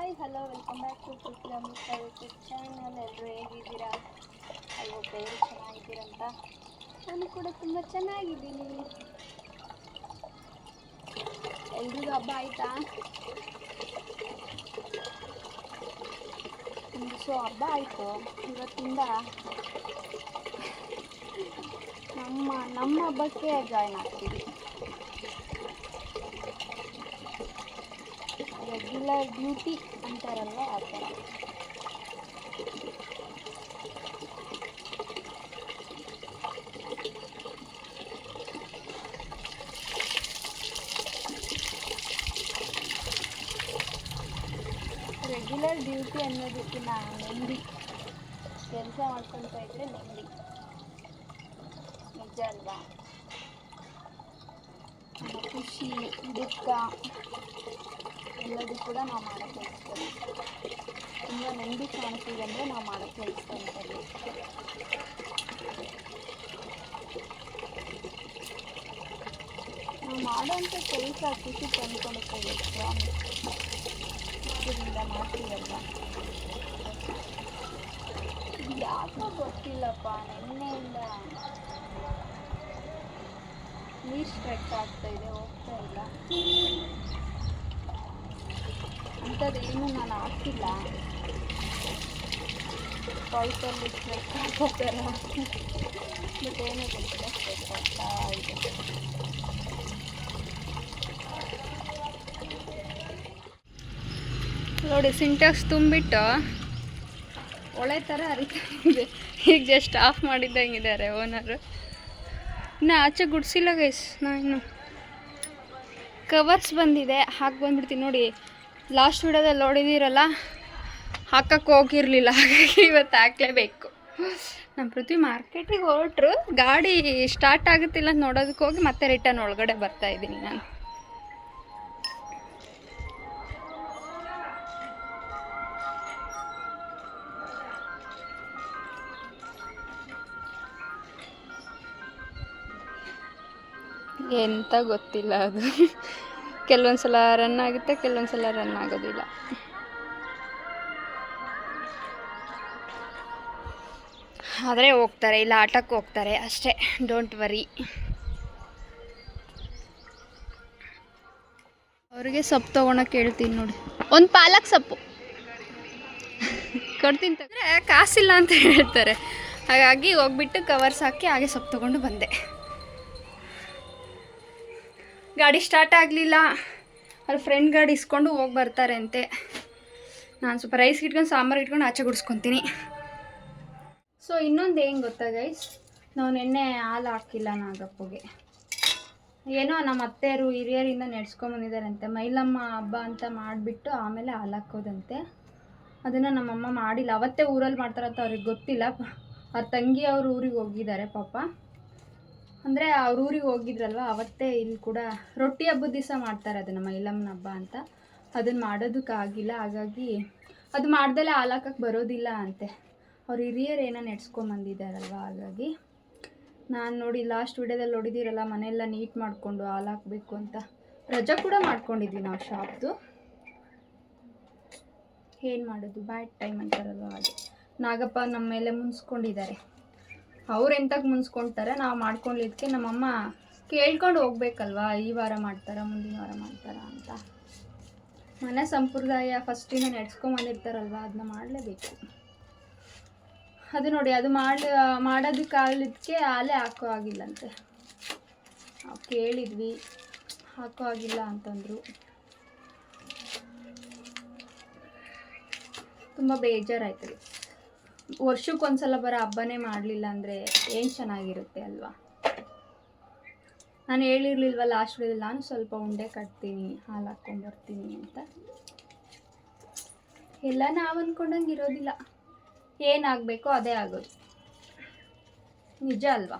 Hi hello welcome back to Prithvi YouTube channel. ಎಲ್ಲರೂ ಹೇಗಿದ್ದೀರಾ? ಅಲ್ವೋ ಬೇರೆ ಚೆನ್ನಾಗಿದ್ದೀರಂತ. ನಾನು ಕೂಡ ತುಂಬ ಚೆನ್ನಾಗಿದ್ದೀನಿ. ಎಲ್ರಿಗೂ ಹಬ್ಬ ಆಯಿತಾ? ಸೊ ಹಬ್ಬ ಆಯಿತು. ಇವತ್ತಿಂದ ನಮ್ಮ ಹಬ್ಬಕ್ಕೆ ಜಾಯ್ನ್ ಆಗ್ತೀವಿ. ರೆಗ್ಯುಲರ್ ಡ್ಯೂಟಿ ಅಂತಾರಲ್ವ ಆ ಥರ. ರೆಗ್ಯುಲರ್ ಡ್ಯೂಟಿ ಅನ್ನೋದಕ್ಕಿಂತ ನೆಮ್ಮದಿ, ಕೆಲಸ ಮಾಡ್ಕೊಳ್ತಾ ಇದ್ರೆ ನೆಮ್ಮದಿ, ನಿಜ ಅಲ್ವಾ? ನಮ್ಮ ಖುಷಿ ದುಃಖ ಎಲ್ಲದೂ ಕೂಡ ನಾವು ಮಾಡೋಕ್ಕೆ ಇರ್ತದೆ. ತುಂಬ ನೆಮ್ಮದಿ ಕಾಣ್ತೀವಿ ಅಂದರೆ ನಾವು ಮಾಡೋಕ್ಕೆ ಇರ್ತಂತೇಳಿ. ನಾವು ಮಾಡೋಂಥ ಕೆಲಸ ಖುಷಿ ತಂದ್ಕೊಳುತ್ತೆ. ಇದರಿಂದ ಮಾಡ್ತೀವಲ್ವ, ಯಾಕೋ ಗೊತ್ತಿಲ್ಲಪ್ಪ, ನಿನ್ನೆಯಿಂದ ನೀರು ಸ್ಟ್ರೆಕ್ ಆಗ್ತಾ ಇದೆ, ಹೋಗ್ತಾ ಇಲ್ಲ. ಅಂಥದ್ದೇನು ನಾನು ಹಾಕಿಲ್ಲ, ಪೈಪಲ್ಲಿ ಸ್ಟ್ರೆಕ್ ಆಗ್ತಾರ, ಬಟ್ ಏನೋ ಗೊತ್ತಿಲ್ಲ, ಸ್ಟ್ರೆಕ್ ಆಗ್ತಾ ಇದೆ. ನೋಡಿ, ಸಿಂಟೆಕ್ಸ್ ತುಂಬಿಟ್ಟು ಒಳ್ಳೆ ಥರ ಹರಿತಾ ಇದೆ. ಈಗ ಜಸ್ಟ್ ಆಫ್ ಮಾಡಿದ್ದಂಗಿದ್ದಾರೆ ಓನರು. ಇನ್ನು ಆಚೆ ಗುಡಿಸಿಲ್ಲ ಗೈಸ್. ನಾನು ಕವರ್ಸ್ ಬಂದಿದೆ, ಹಾಕಿ ಬಂದ್ಬಿಡ್ತೀನಿ. ನೋಡಿ, ಲಾಸ್ಟ್ ವಿಡಿಯೋದಲ್ಲಿ ನೋಡಿದಿರಲ್ಲ, ಹಾಕಕ್ಕೆ ಹೋಗಿರಲಿಲ್ಲ, ಹಾಗಾಗಿ ಇವತ್ತು ಹಾಕಲೇಬೇಕು. ನಮ್ಮ ಪೃಥ್ವಿ ಮಾರ್ಕೆಟಿಗೆ ಹೊರಟ್ರು, ಗಾಡಿ ಸ್ಟಾರ್ಟ್ ಆಗುತ್ತಿಲ್ಲ ಅಂತ ನೋಡೋದಕ್ಕೆ ಹೋಗಿ ಮತ್ತೆ ರಿಟರ್ನ್ ಒಳಗಡೆ ಬರ್ತಾಯಿದ್ದೀನಿ ನಾನು. ಎಂತ ಗೊತ್ತಿಲ್ಲ, ಅದು ಕೆಲವೊಂದು ಸಲ ರನ್ ಆಗುತ್ತೆ, ಕೆಲವೊಂದು ಸಲ ರನ್ ಆಗೋದಿಲ್ಲ. ಆದರೆ ಹೋಗ್ತಾರೆ, ಇಲ್ಲ ಆಟಕ್ಕೆ ಹೋಗ್ತಾರೆ ಅಷ್ಟೇ, ಡೋಂಟ್ ವರಿ. ಅವರಿಗೆ ಸೊಪ್ಪು ತೊಗೊಳಕ್ಕೆ ಹೇಳ್ತೀನಿ. ನೋಡಿ, ಒಂದು ಪಾಲಕ್ ಸೊಪ್ಪು ಕೊಡ್ತೀನಿ ತಂದರೆ ಕಾಸಿಲ್ಲ ಅಂತ ಹೇಳ್ತಾರೆ, ಹಾಗಾಗಿ ಹೋಗ್ಬಿಟ್ಟು ಕವರ್ಸ್ ಹಾಕಿ ಹಾಗೆ ಸೊಪ್ಪು ತೊಗೊಂಡು ಬಂದೆ. ಗಾಡಿ ಸ್ಟಾರ್ಟ್ ಆಗಲಿಲ್ಲ, ಅವ್ರ ಫ್ರೆಂಡ್ ಗಾಡಿ ಇಸ್ಕೊಂಡು ಹೋಗಿ ಬರ್ತಾರೆ ಅಂತೆ. ನಾನು ಸ್ವಲ್ಪ ರೈಸ್ ಇಟ್ಕೊಂಡು ಸಾಂಬಾರು ಇಟ್ಕೊಂಡು ಆಚೆ ಗುಡಿಸ್ಕೊತೀನಿ. ಸೊ ಇನ್ನೊಂದು ಏನು ಗೊತ್ತಾ ಗೈಸ್, ನಾವು ನೆನ್ನೆ ಹಾಲು ಹಾಕಿಲ್ಲ ನಾಗಪ್ಪಗೆ. ಏನೋ ನಮ್ಮ ಅತ್ತೆಯರು ಹಿರಿಯರಿಂದ ನಡೆಸ್ಕೊಂಬಂದಿದ್ದಾರಂತೆ. ಮೈಲಮ್ಮ ಹಬ್ಬ ಅಂತ ಮಾಡಿಬಿಟ್ಟು ಆಮೇಲೆ ಹಾಲು ಹಾಕೋದಂತೆ. ಅದನ್ನು ನಮ್ಮಮ್ಮ ಮಾಡಿಲ್ಲ, ಅವತ್ತೇ ಊರಲ್ಲಿ ಮಾಡ್ತಾರಂತ ಅವ್ರಿಗೆ ಗೊತ್ತಿಲ್ಲ. ಅವ್ರ ತಂಗಿ ಅವ್ರ ಊರಿಗೆ ಹೋಗಿದ್ದಾರೆ ಪಾಪ. ಅಂದರೆ ಅವ್ರ ಊರಿಗೆ ಹೋಗಿದ್ರಲ್ವ, ಅವತ್ತೇ ಇಲ್ಲಿ ಕೂಡ ರೊಟ್ಟಿ ಹಬ್ಬದ ದಿವಸ ಮಾಡ್ತಾರೆ ಅದನ್ನು, ಮೈಲಮ್ಮನ ಹಬ್ಬ ಅಂತ. ಅದನ್ನು ಮಾಡೋದಕ್ಕಾಗಿಲ್ಲ, ಹಾಗಾಗಿ ಅದು ಮಾಡ್ದಲೇ ಹಾಲು ಹಾಕಕ್ಕೆ ಬರೋದಿಲ್ಲ ಅಂತೆ. ಅವ್ರ ಹಿರಿಯರು ಏನೋ ನಡೆಸ್ಕೊಂಬಂದಿದ್ದಾರಲ್ವ, ಹಾಗಾಗಿ ನಾನು ನೋಡಿ ಲಾಸ್ಟ್ ವಿಡಿಯೋದಲ್ಲಿ ನೋಡಿದ್ದೀರಲ್ಲ, ಮನೆಯೆಲ್ಲ ನೀಟ್ ಮಾಡಿಕೊಂಡು ಹಾಲು ಹಾಕಬೇಕು ಅಂತ ರಜಾ ಕೂಡ ಮಾಡ್ಕೊಂಡಿದ್ವಿ ನಾವು ಶಾಪ್ದು. ಏನು ಮಾಡೋದು, ಬ್ಯಾಡ್ ಟೈಮ್ ಅಂತಾರಲ್ವ ಹಾಗೆ. ನಾಗಪ್ಪ ನಮ್ಮ ಮೇಲೆ ಮುನ್ಸ್ಕೊಂಡಿದ್ದಾರೆ. ಅವ್ರು ಎಂತಕ್ಕೆ ಮುನ್ಸ್ಕೊಳ್ತಾರೆ, ನಾವು ಮಾಡ್ಕೊಂಡಿದ್ದಕ್ಕೆ ನಮ್ಮಮ್ಮ ಕೇಳ್ಕೊಂಡು ಹೋಗ್ಬೇಕಲ್ವ, ಈ ವಾರ ಮಾಡ್ತಾರ ಮುಂದಿನ ವಾರ ಮಾಡ್ತಾರ ಅಂತ. ಮನೆ ಸಂಪ್ರದಾಯ ಫಸ್ಟಿಂದ ನಡೆಸ್ಕೊಂಬಂದಿರ್ತಾರಲ್ವ, ಅದನ್ನ ಮಾಡಲೇಬೇಕು. ಅದು ನೋಡಿ, ಅದು ಮಾಡೋದಕ್ಕಾಗಲಿದ್ದಕ್ಕೆ ಹಾಲೇ ಹಾಕೋ ಆಗಿಲ್ಲಂತೆ. ನಾವು ಕೇಳಿದ್ವಿ, ಹಾಕೋ ಆಗಿಲ್ಲ ಅಂತಂದರು. ತುಂಬ ಬೇಜಾರಾಯ್ತು. ವರ್ಷಕ್ಕೊಂದ್ಸಲ ಬರೋ ಹಬ್ಬನೇ ಮಾಡಲಿಲ್ಲ ಅಂದರೆ ಏನು ಚೆನ್ನಾಗಿರುತ್ತೆ ಅಲ್ವಾ? ನಾನು ಹೇಳಿರಲಿಲ್ವ ಲಾಸ್ಟ್ ವಿಡಿಯೋದಲ್ಲಿ, ನಾನು ಸ್ವಲ್ಪ ಉಂಡೆ ಕಟ್ತೀನಿ, ಹಾಲು ಹಾಕ್ಕೊಂಬರ್ತೀನಿ ಅಂತ. ಎಲ್ಲ ನಾವು ಅಂದ್ಕೊಂಡಂಗೆ ಇರೋದಿಲ್ಲ, ಏನಾಗಬೇಕೋ ಅದೇ ಆಗೋದು, ನಿಜ ಅಲ್ವಾ?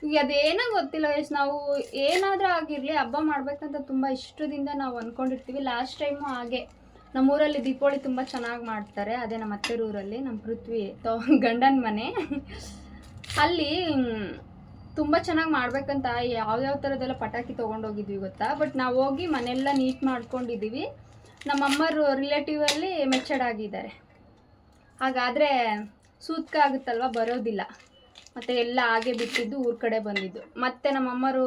ಈಗ ಅದೇನೋ ಗೊತ್ತಿಲ್ಲ ವಯಸ್ಸು, ನಾವು ಏನಾದರೂ ಆಗಿರಲಿ ಹಬ್ಬ ಮಾಡಬೇಕಂತ ತುಂಬ ಇಷ್ಟದಿಂದ ನಾವು ಅಂದ್ಕೊಂಡಿರ್ತೀವಿ. ಲಾಸ್ಟ್ ಟೈಮು ಹಾಗೆ ನಮ್ಮೂರಲ್ಲಿ ದೀಪಾವಳಿ ತುಂಬ ಚೆನ್ನಾಗಿ ಮಾಡ್ತಾರೆ. ಅದೇ ನಮ್ಮ ಅತ್ತೆರೂರಲ್ಲಿ, ನಮ್ಮ ಪೃಥ್ವಿ ಗಂಡನ ಮನೆ. ಅಲ್ಲಿ ತುಂಬ ಚೆನ್ನಾಗಿ ಮಾಡ್ಬೇಕಂತ ಯಾವ್ಯಾವ ಥರದ್ದೆಲ್ಲ ಪಟಾಕಿ ತೊಗೊಂಡೋಗಿದ್ವಿ ಗೊತ್ತಾ. ಬಟ್ ನಾವು ಹೋಗಿ ಮನೆಯೆಲ್ಲ ನೀಟ್ ಮಾಡ್ಕೊಂಡಿದ್ದೀವಿ. ನಮ್ಮಮ್ಮರು ರಿಲೇಟಿವಲ್ಲಿ ಮೆಚರ್ಡ್ ಆಗಿದ್ದಾರೆ. ಹಾಗಾದರೆ ಸೂತ್ಕ ಆಗುತ್ತಲ್ವ, ಬರೋದಿಲ್ಲ. ಮತ್ತು ಎಲ್ಲ ಹಾಗೆ ಬಿಟ್ಟಿದ್ದು ಊರ ಕಡೆ ಬಂದಿದ್ದು. ಮತ್ತು ನಮ್ಮಮ್ಮರು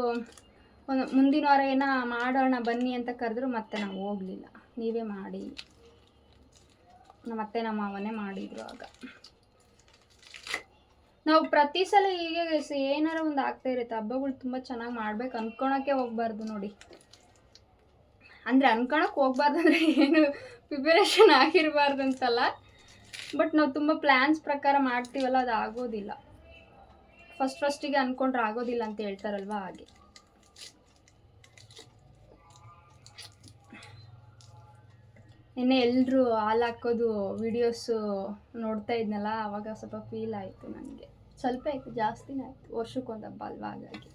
ಮುಂದಿನ ವಾರ ಏನೋ ಮಾಡೋಣ ಬನ್ನಿ ಅಂತ ಕರೆದ್ರು. ಮತ್ತೆ ನಾವು ಹೋಗಲಿಲ್ಲ. ನೀವೇ ಮಾಡಿ, ಮತ್ತೆ ನಮ್ಮ ಮಾವನೇ ಮಾಡಿದರು. ಆಗ ನಾವು ಪ್ರತಿ ಸಲ ಹೀಗೆ ಏನಾರ ಒಂದು ಆಗ್ತಾ ಇರುತ್ತೆ. ಹಬ್ಬಗಳು ತುಂಬ ಚೆನ್ನಾಗಿ ಮಾಡ್ಬೇಕು ಅಂದ್ಕೊಳಕ್ಕೆ ಹೋಗ್ಬಾರ್ದು ನೋಡಿ. ಅಂದರೆ ಅನ್ಕೊಳಕ್ಕೆ ಹೋಗ್ಬಾರ್ದು ಅಂದರೆ ಏನು ಪ್ರಿಪರೇಷನ್ ಆಗಿರಬಾರ್ದು ಅಂತಲ್ಲ. ಬಟ್ ನಾವು ತುಂಬ ಪ್ಲ್ಯಾನ್ಸ್ ಪ್ರಕಾರ ಮಾಡ್ತೀವಲ್ಲ, ಅದು ಆಗೋದಿಲ್ಲ. ಫಸ್ಟಿಗೆ ಅಂದ್ಕೊಂಡ್ರೆ ಆಗೋದಿಲ್ಲ ಅಂತ ಹೇಳ್ತಾರಲ್ವ, ಹಾಗೆ. ನಿನ್ನೆ ಎಲ್ಲರೂ ಹಾಲು ಹಾಕೋದು ವಿಡಿಯೋಸು ನೋಡ್ತಾ ಇದ್ನಲ್ಲ, ಆವಾಗ ಸ್ವಲ್ಪ ಫೀಲ್ ಆಯಿತು ನನಗೆ. ಸ್ವಲ್ಪ ಆಯಿತು, ಜಾಸ್ತಿನೇ ಆಯಿತು. ವರ್ಷಕ್ಕೊಂದು ಹಬ್ಬ ಅಲ್ವಾ, ಹಾಗಾಗಿ.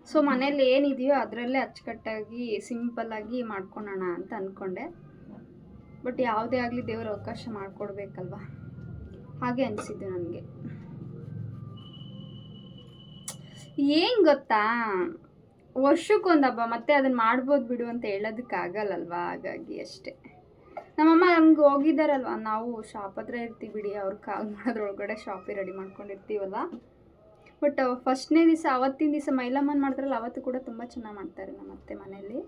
ಸೊ ಮನೇಲಿ ಏನಿದೆಯೋ ಅದರಲ್ಲೇ ಅಚ್ಚುಕಟ್ಟಾಗಿ ಸಿಂಪಲ್ಲಾಗಿ ಮಾಡ್ಕೊಳೋಣ ಅಂತ ಅಂದ್ಕೊಂಡೆ. ಬಟ್ ಯಾವುದೇ ಆಗಲಿ ದೇವ್ರ ಅವಕಾಶ ಮಾಡಿಕೊಡ್ಬೇಕಲ್ವ, ಹಾಗೆ ಅನಿಸಿದ್ದು ನನಗೆ. ಏನು ಗೊತ್ತಾ, ವರ್ಷಕ್ಕೊಂದು ಹಬ್ಬ, ಮತ್ತೆ ಅದನ್ನು ಮಾಡ್ಬೋದು ಬಿಡು ಅಂತ ಹೇಳೋದಕ್ಕಾಗಲ್ಲಲ್ವ, ಹಾಗಾಗಿ ಅಷ್ಟೇ. ನಮ್ಮಮ್ಮ ಹಂಗೆ ಹೋಗಿದ್ದಾರಲ್ವ, ನಾವು ಶಾಪ್ ಹತ್ರ ಇರ್ತೀವಿ ಬಿಡಿ, ಅವ್ರು ಕಾಲ್ ಮಾಡೋದ್ರೊಳಗಡೆ ಶಾಪಿಗೆ ರೆಡಿ ಮಾಡ್ಕೊಂಡಿರ್ತೀವಲ್ಲ. ಬಟ್ ಫಸ್ಟ್ನೇ ದಿವಸ, ಅವತ್ತಿನ ದಿವಸ ಮೈಲಮ್ಮನ ಮಾಡ್ತಾರಲ್ಲ, ಅವತ್ತು ಕೂಡ ತುಂಬ ಚೆನ್ನಾಗಿ ಮಾಡ್ತಾರೆ ನಮ್ಮ ಅತ್ತೆ ಮನೆಯಲ್ಲಿ.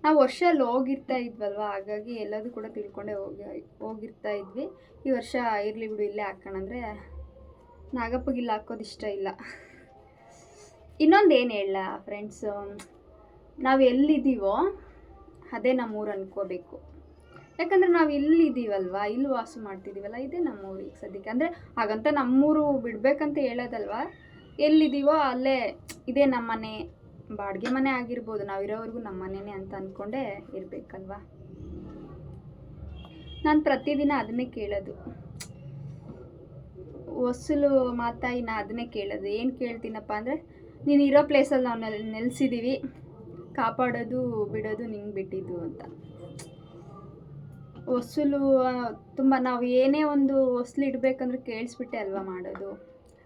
ನಾವು ವರ್ಷ ಅಲ್ಲಿ ಹೋಗಿರ್ತಾ ಇದ್ವಲ್ವ, ಹಾಗಾಗಿ ಎಲ್ಲದೂ ಕೂಡ ತಿಳ್ಕೊಂಡೇ ಹೋಗಿರ್ತಾ ಇದ್ವಿ. ಈ ವರ್ಷ ಇರಲಿ ಬಿಡು ಇಲ್ಲೇ ಹಾಕೋಣಂದರೆ ನಾಗಪ್ಪಗಿಲ್ಲ ಹಾಕೋದು ಇಷ್ಟ ಇಲ್ಲ. ಇನ್ನೊಂದು ಏನು ಹೇಳ ಫ್ರೆಂಡ್ಸು, ನಾವು ಎಲ್ಲಿದ್ದೀವೋ ಅದೇ ನಮ್ಮೂರು ಅನ್ಕೋಬೇಕು. ಯಾಕಂದರೆ ನಾವು ಇಲ್ಲಿದ್ದೀವಲ್ವ, ಇಲ್ಲಿ ವಾಸ ಮಾಡ್ತಿದ್ದೀವಲ್ಲ, ಇದೇ ನಮ್ಮೂರು ಈಗ ಸದ್ಯಕ್ಕೆ. ಅಂದರೆ ಹಾಗಂತ ನಮ್ಮೂರು ಬಿಡಬೇಕಂತ ಹೇಳೋದಲ್ವ, ಎಲ್ಲಿದ್ದೀವೋ ಅಲ್ಲೇ ಇದೇ ನಮ್ಮನೆ. ಬಾಡಿಗೆ ಮನೆ ಆಗಿರ್ಬೋದು, ನಾವಿರೋವರೆಗೂ ನಮ್ಮ ಮನೆಯೇ ಅಂತ ಅಂದ್ಕೊಂಡೇ ಇರಬೇಕಲ್ವ. ನಾನು ಪ್ರತಿದಿನ ಅದನ್ನೇ ಕೇಳೋದು, ಹೊಸಲು ಮಾತಾಯಿನ ಅದನ್ನೇ ಕೇಳೋದು. ಏನು ಕೇಳ್ತೀನಪ್ಪ ಅಂದರೆ, ನೀನು ಇರೋ ಪ್ಲೇಸಲ್ಲಿ ನಾವು ನೆಲೆಸಿದ್ದೀವಿ, ಕಾಪಾಡೋದು ಬಿಡೋದು ನಿಂಗೆ ಬಿಟ್ಟಿದ್ದು ಅಂತ. ಹೊಸಲು ತುಂಬ ನಾವು ಏನೇ ಒಂದು ಹೊಸಲು ಇಡಬೇಕಂದ್ರೆ ಕೇಳಿಸ್ಬಿಟ್ಟೆ ಅಲ್ವಾ ಮಾಡೋದು.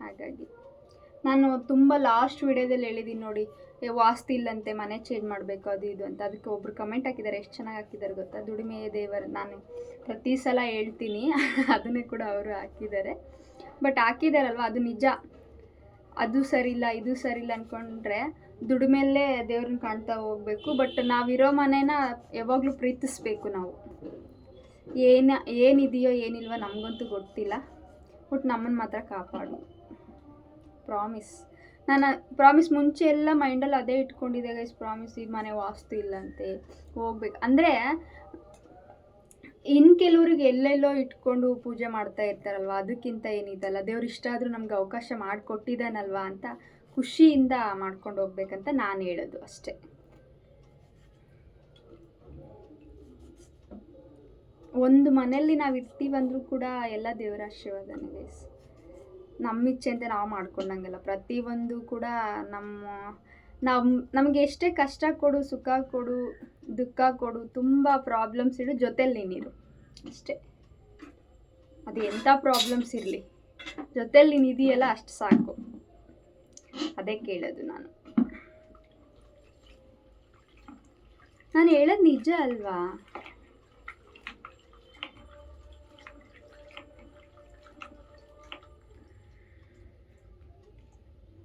ಹಾಗಾಗಿ ನಾನು ತುಂಬ ಲಾಸ್ಟ್ ವಿಡಿಯೋದಲ್ಲಿ ಹೇಳಿದ್ದೀನಿ ನೋಡಿ, ವಾಸ್ತು ಇಲ್ಲಂತೆ, ಮನೆ ಚೇಂಜ್ ಮಾಡಬೇಕು ಅದು ಇದು ಅಂತ. ಅದಕ್ಕೆ ಒಬ್ರು ಕಮೆಂಟ್ ಹಾಕಿದ್ದಾರೆ, ಎಷ್ಟು ಚೆನ್ನಾಗಿ ಹಾಕಿದ್ದಾರೆ ಗೊತ್ತಾ, ದುಡಿಮೆ ದೇವರು. ನಾನು ಪ್ರತಿ ಸಲ ಹೇಳ್ತೀನಿ, ಅದನ್ನೇ ಕೂಡ ಅವರು ಹಾಕಿದ್ದಾರೆ. ಬಟ್ ಹಾಕಿದಾರಲ್ವ, ಅದು ನಿಜ. ಅದು ಸರಿಯಿಲ್ಲ ಇದು ಸರಿಯಿಲ್ಲ ಅಂದ್ಕೊಂಡ್ರೆ ದುಡಿಮೆಲ್ಲೇ ದೇವ್ರನ್ನ ಕಾಣ್ತಾ ಹೋಗಬೇಕು. ಬಟ್ ನಾವಿರೋ ಮನೇನ ಯಾವಾಗಲೂ ಪ್ರೀತಿಸ್ಬೇಕು ನಾವು. ಏನಿದೆಯೋ ಏನಿಲ್ವೋ ನಮಗಂತೂ ಗೊತ್ತಿಲ್ಲ. ಬಟ್ ನಮ್ಮನ್ನು ಮಾತ್ರ ಕಾಪಾಡು, ಪ್ರಾಮಿಸ್. ನಾನು ಪ್ರಾಮಿಸ್ ಮುಂಚೆ ಎಲ್ಲ ಮೈಂಡಲ್ಲಿ ಅದೇ ಇಟ್ಕೊಂಡಿದ್ದೆ ಗೈಸ್, ಪ್ರಾಮಿಸ್ ಈ ಮನೆ ವಾಸ್ತು ಇಲ್ಲಂತೆ, ಹೋಗ್ಬೇಕು ಅಂದರೆ. ಇನ್ನು ಕೆಲವ್ರಿಗೆ ಎಲ್ಲೆಲ್ಲೋ ಇಟ್ಕೊಂಡು ಪೂಜೆ ಮಾಡ್ತಾ ಇರ್ತಾರಲ್ವ, ಅದಕ್ಕಿಂತ ಏನಿದಲ್ಲ, ದೇವ್ರು ಇಷ್ಟ ಆದರೂ ನಮ್ಗೆ ಅವಕಾಶ ಮಾಡಿಕೊಟ್ಟಿದ್ದಾನಲ್ವ ಅಂತ ಖುಷಿಯಿಂದ ಮಾಡ್ಕೊಂಡು ಹೋಗ್ಬೇಕಂತ ನಾನು ಹೇಳೋದು ಅಷ್ಟೇ. ಒಂದು ಮನೆಯಲ್ಲಿ ನಾವು ಇರ್ತೀವಂದ್ರೂ ಕೂಡ ಎಲ್ಲ ದೇವರ ಆಶೀರ್ವಾದನೇ ಗೈಸ್. ನಮ್ಮ ಇಚ್ಛೆ ಅಂತ ನಾವು ಮಾಡ್ಕೊಂಡಂಗೆಲ್ಲ ಪ್ರತಿಯೊಂದು ಕೂಡ ನಮಗೆ ಎಷ್ಟೇ ಕಷ್ಟ ಕೊಡು, ಸುಖ ಕೊಡು, ದುಃಖ ಕೊಡು, ತುಂಬ ಪ್ರಾಬ್ಲಮ್ಸ್ ಇಡು, ಜೊತೆಲಿ ನೀನಿರು ಅಷ್ಟೇ. ಅದು ಎಂಥ ಪ್ರಾಬ್ಲಮ್ಸ್ ಇರಲಿ, ಜೊತೆಲಿ ನೀನಿದೆಯಲ್ಲ ಅಷ್ಟು ಸಾಕು. ಅದೇ ಕೇಳೋದು ನಾನು ಹೇಳೋದು ನಿಜ ಅಲ್ವಾ.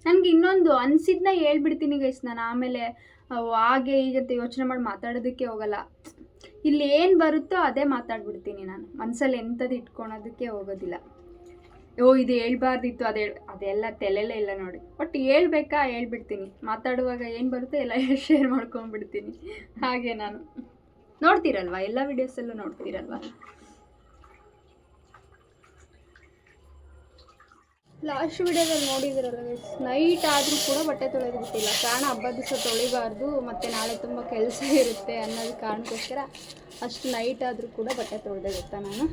ನನಗೆ ಇನ್ನೊಂದು ಅನಿಸಿದ್ನ ಹೇಳ್ಬಿಡ್ತೀನಿ ಗೈಸ್. ನಾನು ಆಮೇಲೆ ಹಾಗೆ ಈಗಂತ ಯೋಚನೆ ಮಾಡಿ ಮಾತಾಡೋದಕ್ಕೆ ಹೋಗಲ್ಲ. ಇಲ್ಲಿ ಏನು ಬರುತ್ತೋ ಅದೇ ಮಾತಾಡ್ಬಿಡ್ತೀನಿ ನಾನು. ಮನಸ್ಸಲ್ಲಿ ಎಂಥದ್ದು ಇಟ್ಕೊಳೋದಕ್ಕೆ ಹೋಗೋದಿಲ್ಲ. ಇದು ಹೇಳ್ಬಾರ್ದಿತ್ತು, ಅದೆಲ್ಲ ತಲೆಯಲ್ಲೇ ಇಲ್ಲ ನೋಡಿ. ಬಟ್ ಹೇಳ್ಬಿಡ್ತೀನಿ. ಮಾತಾಡುವಾಗ ಏನು ಬರುತ್ತೋ ಎಲ್ಲ ಶೇರ್ ಮಾಡ್ಕೊಂಡ್ಬಿಡ್ತೀನಿ. ಹಾಗೆ ನಾನು ನೋಡ್ತೀರಲ್ವ, ಎಲ್ಲ ವೀಡಿಯೋಸಲ್ಲೂ ನೋಡ್ತೀರಲ್ವ. ಲಾಸ್ಟ್ ವಿಡಿಯೋದಲ್ಲಿ ನೋಡಿದ್ರಲ್ಲ, ನೈಟ್ ಆದರೂ ಕೂಡ ಬಟ್ಟೆ ತೊಳೆದು ಬಿಟ್ಟಿಲ್ಲ. ಕಾರಣ ಹಬ್ಬದ ದಿವಸ ತೊಳಿಬಾರ್ದು, ಮತ್ತು ನಾಳೆ ತುಂಬ ಕೆಲಸ ಇರುತ್ತೆ ಅನ್ನೋದು ಕಾರಣಕ್ಕೋಸ್ಕರ ಅಷ್ಟು ನೈಟ್ ಆದರೂ ಕೂಡ ಬಟ್ಟೆ ತೊಳೆದೆ ಗೊತ್ತಾ ನಾನು.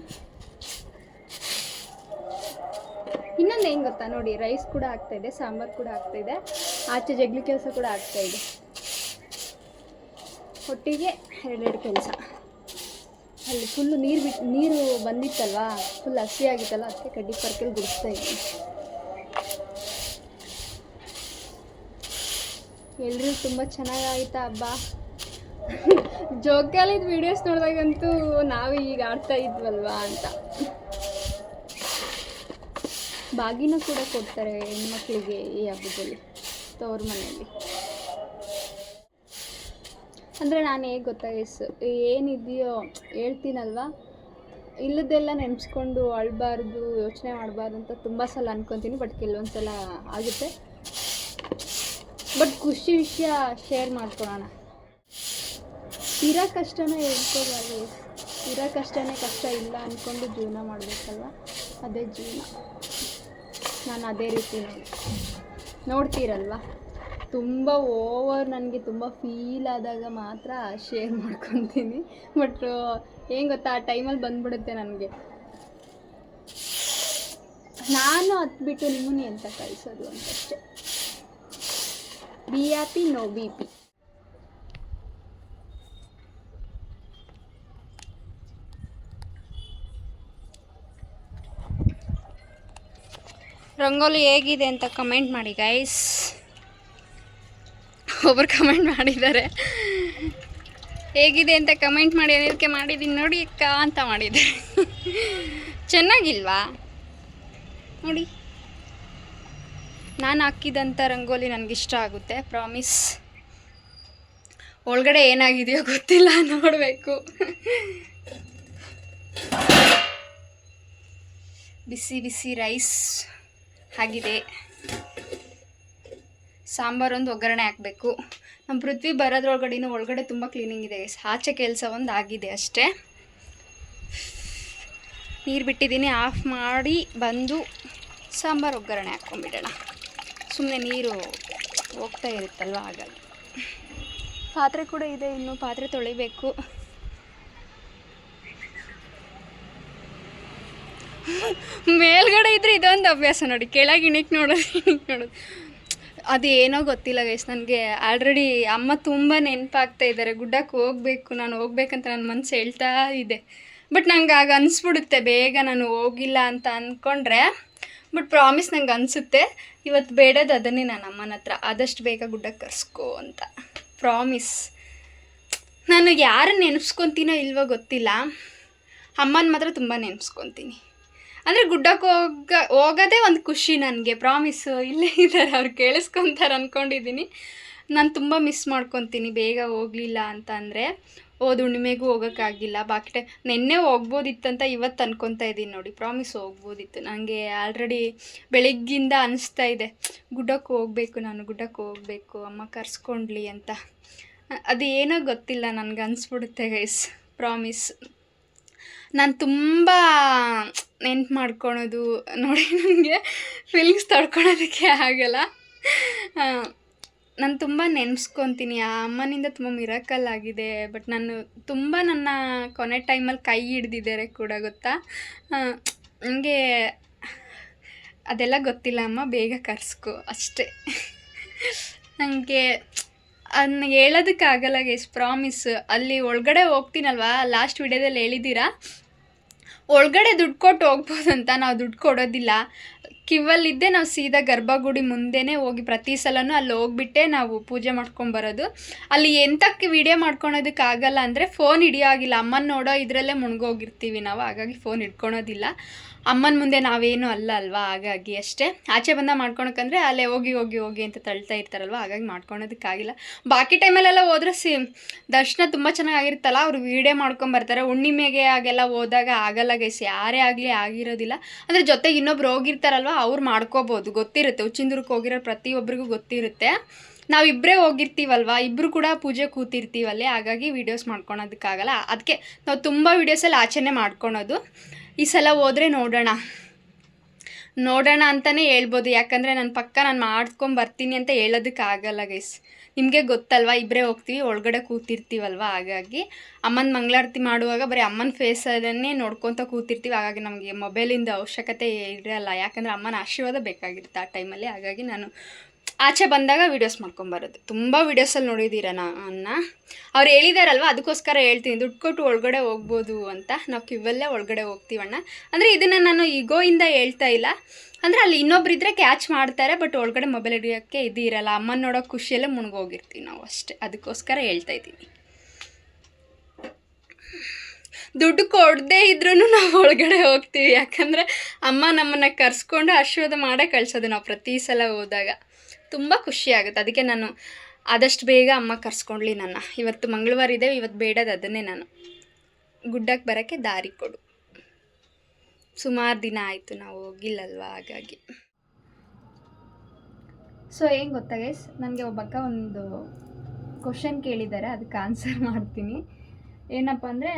ಇನ್ನೊಂದು ಏನು ಗೊತ್ತಾ ನೋಡಿ, ರೈಸ್ ಕೂಡ ಆಗ್ತಾಯಿದೆ, ಸಾಂಬಾರು ಕೂಡ ಆಗ್ತಾಯಿದೆ, ಆಚೆ ಜಗ್ಲಿ ಕೆಲಸ ಕೂಡ ಆಗ್ತಾಯಿದೆ, ಒಟ್ಟಿಗೆ ಎರಡೆರಡು ಕೆಲಸ. ಅಲ್ಲಿ ಫುಲ್ಲು ನೀರು ಬಂದಿತ್ತಲ್ವಾ, ಫುಲ್ ಹಸಿ ಆಗಿತ್ತಲ್ಲ, ಅದಕ್ಕೆ ಕಡ್ಡಿ ಪರ್ಕೆಲ್ ಗುಡಿಸ್ತಾ ಇದ್ದೀನಿ. ಎಲ್ಲರೂ ತುಂಬ ಚೆನ್ನಾಗಾಯ್ತಾ ಹಬ್ಬ. ಜೋಕಾಲಿದ ವೀಡಿಯೋಸ್ ನೋಡಿದಾಗಂತೂ ನಾವು ಈಗ ಆಡ್ತಾ ಇದ್ವಲ್ವಾ ಅಂತ. ಬಾಗಿನ ಕೂಡ ಕೊಡ್ತಾರೆ ಹೆಣ್ಮಕ್ಳಿಗೆ ಈ ಹಬ್ಬದಲ್ಲಿ ತವ್ರ ಮನೆಯಲ್ಲಿ. ಅಂದರೆ ನಾನು ಹೇಗೆ ಗೊತ್ತಾಗಿಸು ಏನಿದೆಯೋ ಹೇಳ್ತೀನಲ್ವ, ಇಲ್ಲದೆಲ್ಲ ನೆನೆಸ್ಕೊಂಡು ಅಳಬಾರ್ದು, ಯೋಚನೆ ಮಾಡಬಾರ್ದು ಅಂತ ತುಂಬ ಸಲ ಅನ್ಕೊತೀನಿ. ಬಟ್ ಕೆಲವೊಂದು ಸಲ ಆಗುತ್ತೆ. ಬಟ್ ಖುಷಿ ವಿಷಯ ಶೇರ್ ಮಾಡ್ಕೊಳ್ಳೋಣ. ಇರೋ ಕಷ್ಟನ ಹೇಳ್ಕೋಬಾರ್ದು. ಇರೋ ಕಷ್ಟನೇ ಕಷ್ಟ ಇಲ್ಲ ಅಂದ್ಕೊಂಡು ಜೀವನ ಮಾಡಬೇಕಲ್ವ, ಅದೇ ಜೀವನ. ನಾನು ಅದೇ ರೀತಿ ನೋಡ್ತೀರಲ್ವ, ತುಂಬ ಓವರ್ ನನಗೆ ತುಂಬ ಫೀಲ್ ಆದಾಗ ಮಾತ್ರ ಶೇರ್ ಮಾಡ್ಕೊತೀನಿ. ಬಟ್ ಏನು ಗೊತ್ತಾ, ಆ ಟೈಮಲ್ಲಿ ಬಂದ್ಬಿಡುತ್ತೆ ನನಗೆ. ನಾನು ಹತ್ಬಿಟ್ಟು ನಿಮ್ಮನ್ನೇ ಅಂತ ಕಳಿಸೋದು ಅಂತಷ್ಟೇ. Be happy, no B P. Rangoli ಹೇಗಿದೆ ಅಂತ ಕಮೆಂಟ್ ಮಾಡಿ ಗೈಸ್. ಒಬ್ಬರು ಕಮೆಂಟ್ ಮಾಡಿದ್ದಾರೆ, ಹೇಗಿದೆ ಅಂತ ಕಮೆಂಟ್ ಮಾಡಿ. ಅದಕ್ಕೆ ಮಾಡಿದ್ದೀನಿ ನೋಡಿ ಅಕ್ಕ ಅಂತ ಮಾಡಿದ್ದಾರೆ. ಚೆನ್ನಾಗಿಲ್ವಾ ನೋಡಿ. ನಾನು ಹಾಕಿದಂಥ ರಂಗೋಲಿ ನನಗಿಷ್ಟ ಆಗುತ್ತೆ, ಪ್ರಾಮಿಸ್. ಒಳಗಡೆ ಏನಾಗಿದೆಯೋ ಗೊತ್ತಿಲ್ಲ, ನೋಡಬೇಕು. ಬಿಸಿ ಬಿಸಿ ರೈಸ್ ಆಗಿದೆ. ಸಾಂಬಾರೊಂದು ಒಗ್ಗರಣೆ ಹಾಕಬೇಕು. ನಮ್ಮ ಪೃಥ್ವಿ ಬರೋದ್ರೊಳಗಡೆನೂ ಒಳಗಡೆ ತುಂಬ ಕ್ಲೀನಿಂಗ್ ಇದೆ. ಆಚೆ ಕೆಲಸ ಒಂದು ಆಗಿದೆ ಅಷ್ಟೇ. ನೀರು ಬಿಟ್ಟಿದ್ದೀನಿ, ಆಫ್ ಮಾಡಿ ಬಂದು ಸಾಂಬಾರು ಒಗ್ಗರಣೆ ಹಾಕ್ಕೊಂಬಿಡೋಣ. ಸುಮ್ಮನೆ ನೀರು ಹೋಗ್ತಾ ಇರುತ್ತಲ್ವ, ಹಾಗಾಗಿ. ಪಾತ್ರೆ ಕೂಡ ಇದೆ, ಇನ್ನು ಪಾತ್ರೆ ತೊಳಿಬೇಕು. ಮೇಲ್ಗಡೆ ಇದ್ರೆ ಇದೊಂದು ಅಭ್ಯಾಸ ನೋಡಿ, ಕೆಳಗೆ ಇಣಿಕ್ ನೋಡೋದು ಅದು ಏನೋ ಗೊತ್ತಿಲ್ಲ ಗೈಸ್. ನನಗೆ ಆಲ್ರೆಡಿ ಅಮ್ಮ ತುಂಬ ನೆನಪಾಗ್ತಾ ಇದ್ದಾರೆ. ಗುಡ್ಡಕ್ಕೆ ಹೋಗಬೇಕು, ನಾನು ಹೋಗ್ಬೇಕಂತ ನನ್ನ ಮನಸ್ಸು ಹೇಳ್ತಾ ಇದೆ. ಬಟ್ ನಂಗೆ ಆಗ ಅನಿಸ್ಬಿಡುತ್ತೆ ಬೇಗ ನಾನು ಹೋಗಿಲ್ಲ ಅಂತ ಅಂದ್ಕೊಂಡ್ರೆ. ಬಟ್ ಪ್ರಾಮಿಸ್ ನಂಗೆ ಅನಿಸುತ್ತೆ ಇವತ್ತು ಬೇಡದು ಅದನ್ನೇ ನಾನು ಅಮ್ಮನ ಹತ್ರ, ಆದಷ್ಟು ಬೇಗ ಗುಡ್ಡಕ್ಕೆ ಕರ್ಸ್ಕೋ ಅಂತ ಪ್ರಾಮಿಸ್. ನಾನು ಯಾರನ್ನು ನೆನೆಸ್ಕೊತೀನೋ ಇಲ್ವೋ ಗೊತ್ತಿಲ್ಲ, ಅಮ್ಮನ ಮಾತ್ರ ತುಂಬ ನೆನೆಸ್ಕೊತೀನಿ. ಅಂದರೆ ಗುಡ್ಡಕ್ಕೆ ಹೋಗೋದೇ ಒಂದು ಖುಷಿ ನನಗೆ, ಪ್ರಾಮಿಸ್ಸು. ಇಲ್ಲೇ ಇದ್ದಾರೆ, ಅವ್ರು ಕೇಳಿಸ್ಕೊತಾರೆ ಅಂದ್ಕೊಂಡಿದ್ದೀನಿ. ನಾನು ತುಂಬ ಮಿಸ್ ಮಾಡ್ಕೊತೀನಿ ಬೇಗ ಹೋಗಲಿಲ್ಲ ಅಂತ. ಅಂದರೆ ಹುಣ್ಣಿಮೆಗೂ ಹೋಗೋಕ್ಕಾಗಿಲ್ಲ. ಬಾಕಿ ನೆನ್ನೆ ಹೋಗ್ಬೋದಿತ್ತಂತ ಇವತ್ತು ಅನ್ಕೊತಾ ಇದ್ದೀನಿ ನೋಡಿ. ಪ್ರಾಮಿಸ್ ಹೋಗ್ಬೋದಿತ್ತು. ನನಗೆ ಆಲ್ರೆಡಿ ಬೆಳಗ್ಗಿಂದ ಅನಿಸ್ತಾ ಇದೆ ಗುಡ್ಡಕ್ಕೆ ಹೋಗಬೇಕು, ನಾನು ಗುಡ್ಡಕ್ಕೆ ಹೋಗಬೇಕು, ಅಮ್ಮ ಕರ್ಸ್ಕೊಂಡ್ಲಿ ಅಂತ. ಅದು ಏನೋ ಗೊತ್ತಿಲ್ಲ, ನನಗೆ ಅನಿಸ್ಬಿಡುತ್ತೆ ಗೈಸ್, ಪ್ರಾಮಿಸ್. ನಾನು ತುಂಬ ನೆನ್ಪು ಮಾಡ್ಕೊಳೋದು ನೋಡಿ, ನನಗೆ ಫೀಲಿಂಗ್ಸ್ ತಡ್ಕೊಳೋದಕ್ಕೆ ಆಗಲ್ಲ. ನಾನು ತುಂಬ ನೆನೆಸ್ಕೊತೀನಿ. ಆ ಅಮ್ಮನಿಂದ ತುಂಬ ಮಿರಾಕಲ್ ಆಗಿದೆ. ಬಟ್ ನಾನು ತುಂಬ ನನ್ನ ಕೊನೆ ಟೈಮಲ್ಲಿ ಕೈ ಹಿಡ್ದಿದ್ದಾರೆ ಕೂಡ, ಗೊತ್ತಾ. ನನಗೆ ಅದೆಲ್ಲ ಗೊತ್ತಿಲ್ಲ. ಅಮ್ಮ ಬೇಗ ಕರ್ಸ್ಕೊ ಅಷ್ಟೇ. ನನಗೆ ಅದನ್ನ ಹೇಳೋದಕ್ಕಾಗಲ್ಲ ಗೈಸ್, ಪ್ರಾಮಿಸ್. ಅಲ್ಲಿ ಒಳಗಡೆ ಹೋಗ್ತೀನಲ್ವ, ಲಾಸ್ಟ್ ವಿಡಿಯೋದಲ್ಲಿ ಹೇಳಿದ್ದೀರಾ ಒಳಗಡೆ ದುಡ್ಡು ಕೊಟ್ಟು ಹೋಗ್ಬೋದು ಅಂತ. ನಾವು ದುಡ್ಡು ಕೊಡೋದಿಲ್ಲ. ಕಿವಲ್ಲಿದ್ದೆ ನಾವು ಸೀದಾ ಗರ್ಭಗುಡಿ ಮುಂದೆನೇ ಹೋಗಿ ಪ್ರತಿ ಸಲನೂ ಅಲ್ಲಿ ಹೋಗ್ಬಿಟ್ಟೆ ನಾವು ಪೂಜೆ ಮಾಡ್ಕೊಂಬರೋದು. ಅಲ್ಲಿ ಎಂತಕ್ಕೆ ವೀಡಿಯೋ ಮಾಡ್ಕೊಳೋದಕ್ಕಾಗಲ್ಲ ಅಂದರೆ ಫೋನ್ ಹಿಡಿಯೋ ಆಗಿಲ್ಲ. ಅಮ್ಮನ ನೋಡೋ ಇದರಲ್ಲೇ ಮುಳುಗೋಗಿರ್ತೀವಿ ನಾವು, ಹಾಗಾಗಿ ಫೋನ್ ಹಿಡ್ಕೊಳೋದಿಲ್ಲ. ಅಮ್ಮನ ಮುಂದೆ ನಾವೇನು ಅಲ್ವಾ, ಹಾಗಾಗಿ ಅಷ್ಟೇ. ಆಚೆ ಬಂದ ಮಾಡ್ಕೊಳಕ್ಕಂದ್ರೆ ಅಲ್ಲೇ ಹೋಗಿ ಹೋಗಿ ಹೋಗಿ ಅಂತ ತಳ್ತಾ ಇರ್ತಾರಲ್ವ, ಹಾಗಾಗಿ ಮಾಡ್ಕೊಳೋದಕ್ಕಾಗಿಲ್ಲ. ಬಾಕಿ ಟೈಮಲ್ಲೆಲ್ಲ ಹೋದ್ರೆ ದರ್ಶನ ತುಂಬ ಚೆನ್ನಾಗಿರುತ್ತಲ್ಲ, ಅವ್ರು ವೀಡಿಯೋ ಮಾಡ್ಕೊಂಬರ್ತಾರೆ. ಹುಣ್ಣಿಮೆಗೆ ಹಾಗೆಲ್ಲ ಹೋದಾಗ ಆಗಲ್ಲ ಗೈಸ್, ಯಾರೇ ಆಗಲಿ ಆಗಿರೋದಿಲ್ಲ. ಅಂದರೆ ಜೊತೆಗೆ ಇನ್ನೊಬ್ರು ಹೋಗಿರ್ತಾರಲ್ವ, ಅವ್ರು ಮಾಡ್ಕೋಬೋದು, ಗೊತ್ತಿರುತ್ತೆ. ಉಚ್ಚಿಂದೂರ್ಗೆ ಹೋಗಿರೋ ಪ್ರತಿಯೊಬ್ಬರಿಗೂ ಗೊತ್ತಿರುತ್ತೆ. ನಾವಿಬ್ಬರೇ ಹೋಗಿರ್ತೀವಲ್ವ, ಇಬ್ಬರು ಕೂಡ ಪೂಜೆ ಕೂತಿರ್ತೀವಲ್ಲೇ, ಹಾಗಾಗಿ ವೀಡಿಯೋಸ್ ಮಾಡ್ಕೊಳೋದಕ್ಕಾಗಲ್ಲ. ಅದಕ್ಕೆ ನಾವು ತುಂಬ ವೀಡಿಯೋಸಲ್ಲಿ ಆಚೆನೇ ಮಾಡ್ಕೊಳೋದು. ಈ ಸಲ ಹೋದರೆ ನೋಡೋಣ ಅಂತಲೇ ಹೇಳ್ಬೋದು. ಯಾಕಂದರೆ ನಾನು ನಾನು ಮಾಡ್ಕೊಂಬರ್ತೀನಿ ಅಂತ ಹೇಳೋದಕ್ಕಾಗಲ್ಲ ಗೈಸ್. ನಿಮಗೆ ಗೊತ್ತಲ್ವ, ಇಬ್ಬರೇ ಹೋಗ್ತೀವಿ, ಒಳಗಡೆ ಕೂತಿರ್ತೀವಲ್ವ, ಹಾಗಾಗಿ ಅಮ್ಮನ ಮಂಗಳಾರತಿ ಮಾಡುವಾಗ ಬರೀ ಅಮ್ಮನ ಫೇಸನ್ನೇ ನೋಡ್ಕೊತ ಕೂತಿರ್ತೀವಿ. ಹಾಗಾಗಿ ನಮಗೆ ಮೊಬೈಲಿಂದ ಅವಶ್ಯಕತೆ ಇರಲ್ಲ, ಯಾಕಂದರೆ ಅಮ್ಮನ ಆಶೀರ್ವಾದ ಬೇಕಾಗಿರುತ್ತೆ ಆ ಟೈಮಲ್ಲಿ. ಹಾಗಾಗಿ ನಾನು ಆಚೆ ಬಂದಾಗ ವೀಡಿಯೋಸ್ ಮಾಡ್ಕೊಂಬರೋದು. ತುಂಬ ವೀಡಿಯೋಸಲ್ಲಿ ನೋಡಿದ್ದೀರ ಅನ್ನ ಅವ್ರು ಹೇಳಿದಾರಲ್ವ, ಅದಕ್ಕೋಸ್ಕರ ಹೇಳ್ತೀನಿ, ದುಡ್ಡು ಕೊಟ್ಟು ಒಳಗಡೆ ಹೋಗ್ಬೋದು ಅಂತ. ನಾವು ಕಿವಲ್ಲೇ ಒಳಗಡೆ ಹೋಗ್ತೀವಣ್ಣ. ಅಂದರೆ ಇದನ್ನು ನಾನು ಈಗೋಯಿಂದ ಹೇಳ್ತಾ ಇಲ್ಲ, ಅಂದರೆ ಅಲ್ಲಿ ಇನ್ನೊಬ್ರಿದ್ರೆ ಕ್ಯಾಚ್ ಮಾಡ್ತಾರೆ, ಬಟ್ ಒಳಗಡೆ ಮೊಬೈಲ್ ಹಿಡಿಯೋಕ್ಕೆ ಇದು ಇರಲ್ಲ. ಅಮ್ಮನ ನೋಡೋ ಖುಷಿಯಲ್ಲೇ ಮುಳುಗೋಗಿರ್ತೀವಿ ನಾವು ಅಷ್ಟೇ, ಅದಕ್ಕೋಸ್ಕರ ಹೇಳ್ತಾ ಇದ್ದೀನಿ. ದುಡ್ಡು ಕೊಡದೇ ಇದ್ರೂ ನಾವು ಒಳಗಡೆ ಹೋಗ್ತೀವಿ, ಯಾಕಂದರೆ ಅಮ್ಮ ನಮ್ಮನ್ನು ಕರೆಸ್ಕೊಂಡು ಆಶೀರ್ವಾದ ಮಾಡೇ ಕಳಿಸೋದು ನಾವು ಪ್ರತಿ ಸಲ ಹೋದಾಗ. ತುಂಬ ಖುಷಿ ಆಗುತ್ತೆ. ಅದಕ್ಕೆ ನಾನು ಆದಷ್ಟು ಬೇಗ ಅಮ್ಮ ಕರ್ಸ್ಕೊಂಡ್ಲಿ ನನ್ನ. ಇವತ್ತು ಮಂಗಳವಾರ ಇದೆ, ಇವತ್ತು ಬೇಡದು ಅದನ್ನೇ ನಾನು, ಗುಡ್ಡಕ್ಕೆ ಬರೋಕ್ಕೆ ದಾರಿ ಕೊಡು. ಸುಮಾರು ದಿನ ಆಯಿತು ನಾವು ಹೋಗಿಲ್ಲಲ್ವ, ಹಾಗಾಗಿ. ಸೊ ಏನು ಗೊತ್ತಾ ಗೈಸ್, ನನಗೆ ಒಬ್ಬಕ್ಕ ಒಂದು ಕ್ವಶನ್ ಕೇಳಿದ್ದಾರೆ, ಅದಕ್ಕೆ ಆನ್ಸರ್ ಮಾಡ್ತೀನಿ. ಏನಪ್ಪ ಅಂದರೆ,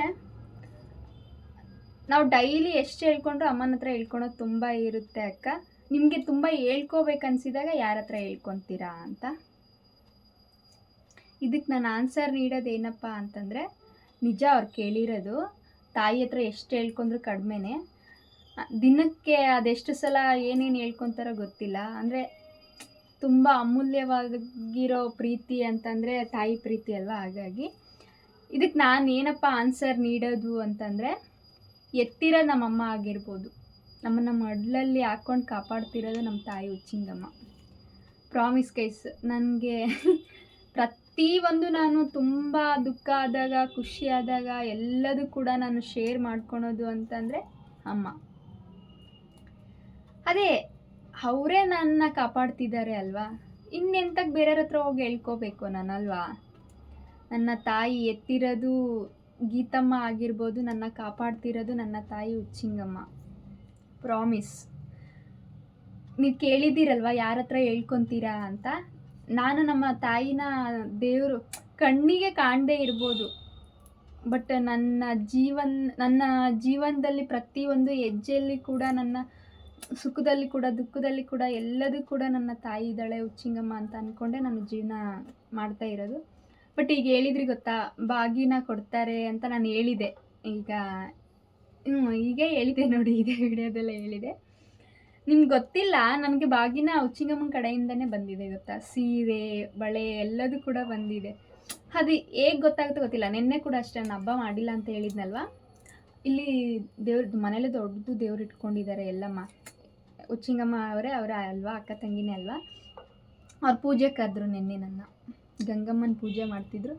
ನಾವು ಡೈಲಿ ಎಷ್ಟು ಹೇಳ್ಕೊಂಡ್ರು ಅಮ್ಮನ ಹತ್ರ ಹೇಳ್ಕೊಳೋದು ತುಂಬ ಇರುತ್ತೆ ಅಕ್ಕ. ನಿಮಗೆ ತುಂಬ ಹೇಳ್ಕೋಬೇಕನ್ಸಿದಾಗ ಯಾರ ಹತ್ರ ಹೇಳ್ಕೊತೀರಾ ಅಂತ. ಇದಕ್ಕೆ ನಾನು ಆನ್ಸರ್ ನೀಡೋದೇನಪ್ಪ ಅಂತಂದರೆ, ನಿಜ ಅವ್ರು ಕೇಳಿರೋದು, ತಾಯಿ ಹತ್ರ ಎಷ್ಟು ಹೇಳ್ಕೊಂಡ್ರು ಕಡಿಮೆನೇ. ದಿನಕ್ಕೆ ಅದೆಷ್ಟು ಸಲ ಏನೇನು ಹೇಳ್ಕೊತಾರೋ ಗೊತ್ತಿಲ್ಲ. ಅಂದರೆ ತುಂಬ ಅಮೂಲ್ಯವಾಗಿರೋ ಪ್ರೀತಿ ಅಂತಂದರೆ ತಾಯಿ ಪ್ರೀತಿ ಅಲ್ವಾ. ಹಾಗಾಗಿ ಇದಕ್ಕೆ ನಾನು ಏನಪ್ಪ ಆನ್ಸರ್ ನೀಡೋದು ಅಂತಂದರೆ, ಎತ್ತಿರೋ ನಮ್ಮಮ್ಮ ಆಗಿರ್ಬೋದು, ನಮ್ಮನ್ನು ಮಡ್ಲಲ್ಲಿ ಹಾಕ್ಕೊಂಡು ಕಾಪಾಡ್ತಿರೋದು ನಮ್ಮ ತಾಯಿ ಉಚ್ಚಿಂಗಮ್ಮ. ಪ್ರಾಮಿಸ್ ಗೈಸ್, ನನಗೆ ಪ್ರತಿಯೊಂದು ನಾನು ತುಂಬ ದುಃಖ ಆದಾಗ, ಖುಷಿ ಆದಾಗ ಎಲ್ಲದೂ ಕೂಡ ನಾನು ಶೇರ್ ಮಾಡ್ಕೊಳೋದು ಅಂತಂದರೆ ಅಮ್ಮ. ಅದೇ ಅವರೇ ನನ್ನ ಕಾಪಾಡ್ತಿದ್ದಾರೆ ಅಲ್ವಾ, ಇನ್ನೆಂತಕ್ಕೆ ಬೇರೆಯವ್ರ ಹತ್ರ ಹೋಗಿ ಹೇಳ್ಕೋಬೇಕು ನಾನಲ್ವಾ. ನನ್ನ ತಾಯಿ ಎತ್ತಿರೋದು ಗೀತಮ್ಮ ಆಗಿರ್ಬೋದು, ನನ್ನ ಕಾಪಾಡ್ತಿರೋದು ನನ್ನ ತಾಯಿ ಉಚ್ಚಿಂಗಮ್ಮ. ಪ್ರಾಮಿಸ್. ನೀವು ಕೇಳಿದ್ದೀರಲ್ವ ಯಾರ ಹತ್ರ ಹೇಳ್ಕೊತೀರಾ ಅಂತ. ನಾನು ನಮ್ಮ ತಾಯಿನ ದೇವರು ಕಣ್ಣಿಗೆ ಕಾಣದೇ ಇರ್ಬೋದು, ಬಟ್ ನನ್ನ ಜೀವನದಲ್ಲಿ ಪ್ರತಿಯೊಂದು ಹೆಜ್ಜೆಯಲ್ಲಿ ಕೂಡ, ನನ್ನ ಸುಖದಲ್ಲಿ ಕೂಡ ದುಃಖದಲ್ಲಿ ಕೂಡ ಎಲ್ಲದೂ ಕೂಡ ನನ್ನ ತಾಯಿ ಇದ್ದಾಳೆ ಉಚ್ಚಿಂಗಮ್ಮ ಅಂತ ಅಂದ್ಕೊಂಡೆ ನಾನು ಜೀವನ ಮಾಡ್ತಾ ಇರೋದು. ಬಟ್ ಈಗ ಹೇಳಿದ್ರಿ ಗೊತ್ತಾ, ಬಾಗಿನ ಕೊಡ್ತಾರೆ ಅಂತ ನಾನು ಹೇಳಿದೆ. ಈಗ ಹೇಳಿದೆ ನೋಡಿ, ಇದೇ ವಿಡಿಯೋದಲ್ಲೇ ಹೇಳಿದೆ. ನಿಮ್ಗೆ ಗೊತ್ತಿಲ್ಲ, ನನಗೆ ಬಾಗಿನ ಉಚ್ಚಿಂಗಮ್ಮನ ಕಡೆಯಿಂದನೇ ಬಂದಿದೆ ಗೊತ್ತಾ. ಸೀರೆ, ಬಳೆ ಎಲ್ಲದೂ ಕೂಡ ಬಂದಿದೆ. ಅದು ಹೇಗೆ ಗೊತ್ತಾಗುತ್ತೆ ಗೊತ್ತಿಲ್ಲ. ನಿನ್ನೆ ಕೂಡ ಅಷ್ಟೇ, ನಾನು ಹಬ್ಬ ಮಾಡಿಲ್ಲ ಅಂತ ಹೇಳಿದ್ನಲ್ವ. ಇಲ್ಲಿ ಮನೇಲಿ ದೊಡ್ಡದು ದೇವ್ರು ಇಟ್ಕೊಂಡಿದ್ದಾರೆ ಎಲ್ಲಮ್ಮ. ಉಚ್ಚಿಂಗಮ್ಮ ಅವರೇ ಅಲ್ವಾ, ಅಕ್ಕ ತಂಗಿನೇ ಅಲ್ವಾ. ಅವ್ರು ಪೂಜೆ ಕರೆದ್ರು ನಿನ್ನೆ ನನ್ನ, ಗಂಗಮ್ಮನ ಪೂಜೆ ಮಾಡ್ತಿದ್ರು.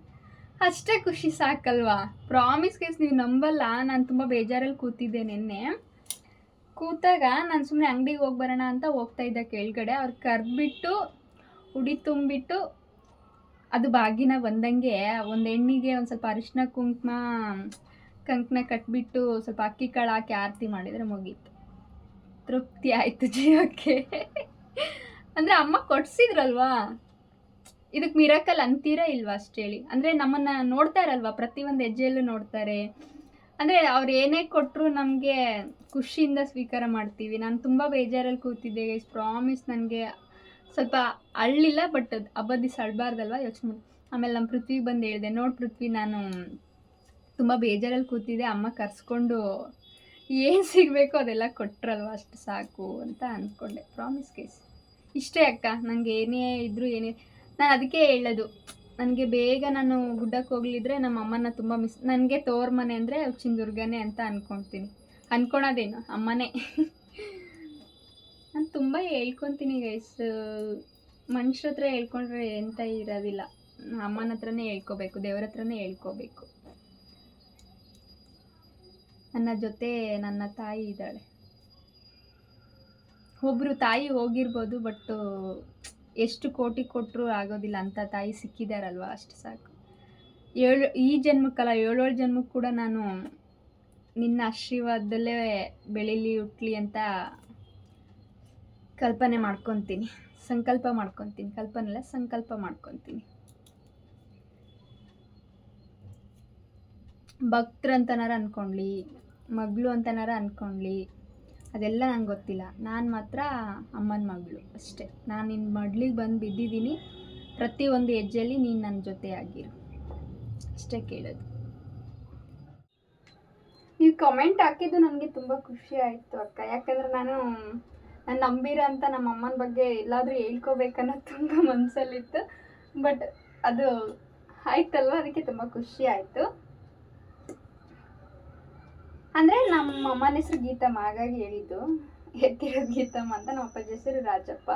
ಅಷ್ಟೇ ಖುಷಿ ಸಾಕಲ್ವಾ. ಪ್ರಾಮಿಸ್ ಗೈಸ್, ನೀವು ನಂಬಲ್ಲ, ನಾನು ತುಂಬ ಬೇಜಾರಲ್ಲಿ ಕೂತಿದ್ದೆ. ನಿನ್ನೆ ಕೂತಾಗ ನಾನು ಸುಮ್ಮನೆ ಅಂಗಡಿಗೆ ಹೋಗಿ ಬರೋಣ ಅಂತ ಹೋಗ್ತಾ ಇದ್ದೆ ಕೆಳಗಡೆ. ಅವ್ರು ಕರೆದ್ಬಿಟ್ಟು ಉಡಿ ತುಂಬಿಟ್ಟು ಅದು ಬಾಗಿನ ಬಂದಂಗೆ ಒಂದು ಹೆಣ್ಣಿಗೆ ಒಂದು ಸ್ವಲ್ಪ ಅರಿಶಿನ ಕಂಕಣ ಕಟ್ಬಿಟ್ಟು ಸ್ವಲ್ಪ ಅಕ್ಕಿ ಕಾಳು ಹಾಕಿ ಆರತಿ ಮಾಡಿದರೆ ಮುಗೀತು. ತೃಪ್ತಿ ಆಯಿತು ಜೀವಕ್ಕೆ. ಅಂದರೆ ಅಮ್ಮ ಕೊಡ್ಸಿದ್ರಲ್ವಾ, ಇದಕ್ಕೆ ಮಿರಾಕಲ್ ಅಂತೀರಾ ಇಲ್ವಾ ಅಷ್ಟು ಹೇಳಿ. ಅಂದರೆ ನಮ್ಮನ್ನು ನೋಡ್ತಾ ಇರಲ್ವಾ, ಪ್ರತಿಯೊಂದು ಹೆಜ್ಜೆಯಲ್ಲೂ ನೋಡ್ತಾರೆ. ಅಂದರೆ ಅವ್ರು ಏನೇ ಕೊಟ್ಟರು ನಮಗೆ ಖುಷಿಯಿಂದ ಸ್ವೀಕಾರ ಮಾಡ್ತೀವಿ. ನಾನು ತುಂಬ ಬೇಜಾರಲ್ಲಿ ಕೂತಿದ್ದೆ ಗೈಸ್. ಪ್ರಾಮಿಸ್, ನನಗೆ ಸ್ವಲ್ಪ ಅಳ್ಳಿಲ್ಲ, ಬಟ್ ಹಬ್ಬದ ದಿವಸ ಅಳಬಾರ್ದಲ್ವ, ಯೋಚನೆ ಮಾಡಿ. ಆಮೇಲೆ ನಮ್ಮ ಪೃಥ್ವಿಗೆ ಬಂದು ಹೇಳಿದೆ, ನೋಡಿ ಪೃಥ್ವಿ, ನಾನು ತುಂಬ ಬೇಜಾರಲ್ಲಿ ಕೂತಿದ್ದೆ, ಅಮ್ಮ ಕರೆಸ್ಕೊಂಡು ಏನು ಸಿಗಬೇಕು ಅದೆಲ್ಲ ಕೊಟ್ಟರಲ್ವ, ಅಷ್ಟು ಸಾಕು ಅಂತ ಅಂದ್ಕೊಂಡೆ. ಪ್ರಾಮಿಸ್ ಗೈಸ್, ಇಷ್ಟೇ ಅಕ್ಕ. ನನಗೆ ಏನೇ ಇದ್ದರೂ ನಾನು ಅದಕ್ಕೆ ಹೇಳೋದು, ನನಗೆ ಬೇಗ ನಾನು ಗುಡ್ಡಕ್ಕೆ ಹೋಗ್ಲಿದ್ರೆ ನಮ್ಮ ಅಮ್ಮನ ತುಂಬ ನನಗೆ ತೋರ್ ಮನೆ ಅಂದರೆ ಚಿಂದುರ್ಗನೇ ಅಂತ ಅಂದ್ಕೊಳ್ತೀನಿ. ಅಂದ್ಕೊಳೋದೇನು ಅಮ್ಮನೇ. ನಾನು ತುಂಬ ಹೇಳ್ಕೊತೀನಿ ಗೈಸ್. ಮನುಷ್ಯರ ಹತ್ರ ಹೇಳ್ಕೊಂಡ್ರೆ ಎಂತ ಇರೋದಿಲ್ಲ, ಅಮ್ಮನ ಹತ್ರನೇ ಹೇಳ್ಕೋಬೇಕು, ದೇವ್ರ ಹತ್ರನೇ ಹೇಳ್ಕೋಬೇಕು. ನನ್ನ ಜೊತೆ ನನ್ನ ತಾಯಿ ಇದ್ದಾಳೆ. ಒಬ್ಬರು ತಾಯಿ ಹೋಗಿರ್ಬೋದು, ಬಟ್ ಎಷ್ಟು ಕೋಟಿ ಕೊಟ್ಟರು ಆಗೋದಿಲ್ಲ ಅಂತ ತಾಯಿ ಸಿಕ್ಕಿದಾರಲ್ವ, ಅಷ್ಟು ಸಾಕು. ಈ ಜನ್ಮಕ್ಕಲ್ಲ, 7 ಜನ್ಮಕ್ಕೆ ಕೂಡ ನಾನು ನಿನ್ನ ಆಶೀರ್ವಾದದಲ್ಲೇ ಬೆಳೀಲಿ ಹುಟ್ಲಿ ಅಂತ ಸಂಕಲ್ಪ ಮಾಡ್ಕೊತೀನಿ. ಕಲ್ಪನೆಲ್ಲ ಸಂಕಲ್ಪ ಮಾಡ್ಕೊತೀನಿ. ಭಕ್ತರಂತನಾರ ಅಂದ್ಕೊಂಡ್ಲಿ, ಮಗಳು ಅಂತನಾರ ಅಂದ್ಕೊಂಡ್ಲಿ, ಅದೆಲ್ಲ ನಂಗೆ ಗೊತ್ತಿಲ್ಲ. ನಾನು ಮಾತ್ರ ಅಮ್ಮನ ಮಗಳು ಅಷ್ಟೇ. ನಾನು ನಿನ್ನ ಮಡ್ಲಿಗೆ ಬಂದು ಬಿದ್ದಿದ್ದೀನಿ, ಪ್ರತಿಯೊಂದು ಹೆಜ್ಜೆಯಲ್ಲಿ ನೀನು ನನ್ನ ಜೊತೆ ಆಗಿರು, ಅಷ್ಟೇ ಕೇಳೋದು. ನೀವು ಕಮೆಂಟ್ ಹಾಕಿದ್ದು ನನಗೆ ತುಂಬ ಖುಷಿ ಆಯಿತು ಅಕ್ಕ. ಯಾಕಂದರೆ ನಾನು ನಾನು ನಂಬಿರ ಅಂತ ನಮ್ಮ ಅಮ್ಮನ ಬಗ್ಗೆ ಎಲ್ಲಾದರೂ ಹೇಳ್ಕೋಬೇಕನ್ನೋದು ತುಂಬ ಮನಸ್ಸಲ್ಲಿತ್ತು. ಬಟ್ ಅದು ಆಯ್ತಲ್ವ, ಅದಕ್ಕೆ ತುಂಬ ಖುಷಿ ಆಯಿತು. ಅಂದರೆ ನಮ್ಮ ಅಮ್ಮನ ಹೆಸರು ಗೀತಮ್ಮ, ಹಾಗಾಗಿ ಹೇಳಿದ್ದು. ಎತ್ತಿರೋದು ಗೀತಮ್ಮ ಅಂತ. ನಮ್ಮ ಅಪ್ಪಾಜಿ ಹೆಸರು ರಾಜಪ್ಪ.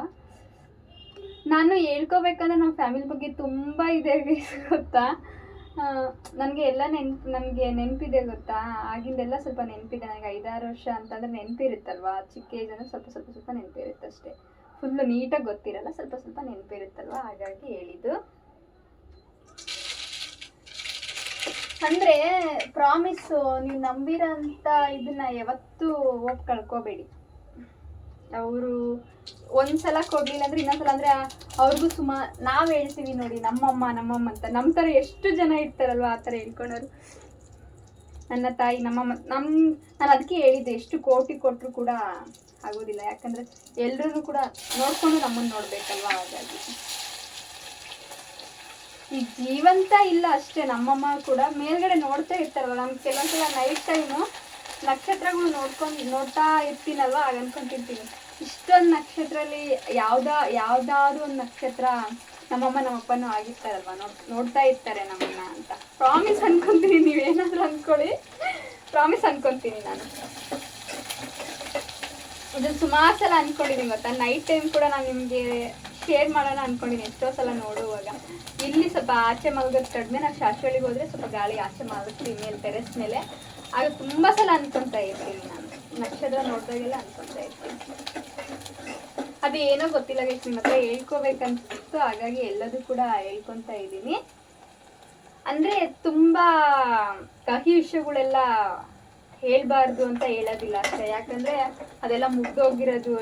ನಾನು ಹೇಳ್ಕೋಬೇಕಂದ್ರೆ ನಮ್ಮ ಫ್ಯಾಮಿಲಿ ಬಗ್ಗೆ ತುಂಬ ಇದೆ ಗೊತ್ತಾ. ನನಗೆ ಎಲ್ಲ ನನಗೆ ನೆನಪಿದೆ ಗೊತ್ತಾ. ಆಗಿಂದೆಲ್ಲ ಸ್ವಲ್ಪ ನೆನಪಿದೆ ನನಗೆ. 5-6 ವರ್ಷ ಅಂತಂದರೆ ನೆನಪಿರುತ್ತಲ್ವ. ಚಿಕ್ಕ ಏಜ್ ಅಂದರೆ ಸ್ವಲ್ಪ ನೆನಪಿರುತ್ತೆ ಅಷ್ಟೇ. ಫುಲ್ಲು ನೀಟಾಗಿ ಗೊತ್ತಿರಲ್ಲ, ಸ್ವಲ್ಪ ನೆನಪಿರುತ್ತಲ್ವ, ಹಾಗಾಗಿ ಹೇಳಿದ್ದು. ಅಂದರೆ ಪ್ರಾಮಿಸ್ಸು, ನೀವು ನಂಬಿರೋಂಥ ಇದನ್ನ ಯಾವತ್ತೂ ಹೋಗಿ ಕಳ್ಕೊಬೇಡಿ. ಅವರು ಒಂದ್ಸಲ ಕೊಡಲಿಲ್ಲ ಅಂದರೆ ಇನ್ನೊಂದ್ಸಲ, ಅಂದರೆ ಅವ್ರಿಗೂ ನಾವು ಹೇಳ್ತೀವಿ ನೋಡಿ, ನಮ್ಮಮ್ಮ ಅಂತ. ನಮ್ಮ ಥರ ಎಷ್ಟು ಜನ ಇರ್ತಾರಲ್ವ ಆ ಥರ ಹೇಳ್ಕೊಳೋರು. ನನ್ನ ತಾಯಿ, ನಮ್ಮಮ್ಮ, ನಾನು ಅದಕ್ಕೆ ಹೇಳಿದ್ದೆ, ಎಷ್ಟು ಕೋಟಿ ಕೊಟ್ಟರು ಕೂಡ ಆಗೋದಿಲ್ಲ. ಯಾಕಂದರೆ ಎಲ್ಲರೂ ಕೂಡ ನೋಡಿಕೊಂಡು ನಮ್ಮನ್ನು ನೋಡಬೇಕಲ್ವ. ಹಾಗಾಗಿ ಈಗ ಜೀವಂತ ಇಲ್ಲ ಅಷ್ಟೇ. ನಮ್ಮಮ್ಮ ಕೂಡ ಮೇಲ್ಗಡೆ ನೋಡ್ತಾ ಇರ್ತಾರಲ್ವ. ನಮ್ಗೆ ಕೆಲವೊಂದ್ಸಲ ನೈಟ್ ಟೈಮು ನಕ್ಷತ್ರಗಳು ನೋಡ್ತಾ ಇರ್ತೀನಲ್ವ, ಆಗ ಅನ್ಕೊಂತಿರ್ತೀನಿ, ಇಷ್ಟೊಂದು ನಕ್ಷತ್ರದಲ್ಲಿ ಯಾವುದಾದ್ರೂ ಒಂದು ನಕ್ಷತ್ರ ನಮ್ಮಮ್ಮ ನಮ್ಮಪ್ಪನೂ ಆಗಿರ್ತಾರಲ್ವ, ನೋಡ್ತಾ ಇರ್ತಾರೆ ನಮ್ಮನ್ನ ಅಂತ ಪ್ರಾಮಿಸ್ ಅನ್ಕೊಂತೀನಿ. ನೀವೇನಾದರೂ ಅಂದ್ಕೊಳ್ಳಿ, ಪ್ರಾಮಿಸ್ ಅನ್ಕೊತೀನಿ ನಾನು. ಇದನ್ನು ಸುಮಾರು ಸಲ ಅಂದ್ಕೊಂಡಿದ್ದೀನಿ ಗೊತ್ತಾ. ನೈಟ್ ಟೈಮ್ ಕೂಡ ನಾನು ನಿಮಗೆ ಶೇರ್ ಮಾಡೋಣ ಅಂದ್ಕೊಂಡಿದ್ದೀನಿ ಎಷ್ಟೋ ಸಲ ನೋಡುವಾಗ. ಇಲ್ಲಿ ಸ್ವಲ್ಪ ಆಚೆ ಮಲಗೋದು ಕಡಿಮೆ. ನಾವು ಶಾಶ್ವಳಿಗೆ ಹೋದರೆ ಸ್ವಲ್ಪ ಗಾಳಿ ಆಚೆ ಮಲಗ್ತೀವಿ ಮೇಲೆ, ಟೆರೆಸ್ ಮೇಲೆ. ಆಗ ತುಂಬ ಸಲ ಅನ್ಕೊತಾ ಇರ್ತೀನಿ ನಾನು, ನಕ್ಷತ್ರ ನೋಡಿದಾಗೆಲ್ಲ ಅನ್ಕೊತಾ ಇರ್ತೀನಿ. ಅದು ಏನೋ ಗೊತ್ತಿಲ್ಲ ಗೈಸ್, ನಿಮ್ಮ ಹತ್ರ ಹೇಳ್ಕೋಬೇಕಂತಿತ್ತು, ಹಾಗಾಗಿ ಎಲ್ಲದೂ ಕೂಡ ಹೇಳ್ಕೊತಾ ಇದ್ದೀನಿ. ಅಂದರೆ ತುಂಬ ಕಹಿ ವಿಷಯಗಳೆಲ್ಲ ಹೇಳ್ಬಾರ್ದು ಅಂತ ಹೇಳೋದಿಲ್ಲ ಅಷ್ಟೇ. ಯಾಕಂದರೆ ಅದೆಲ್ಲ ಮುಗ್ದೋಗಿರೋದು,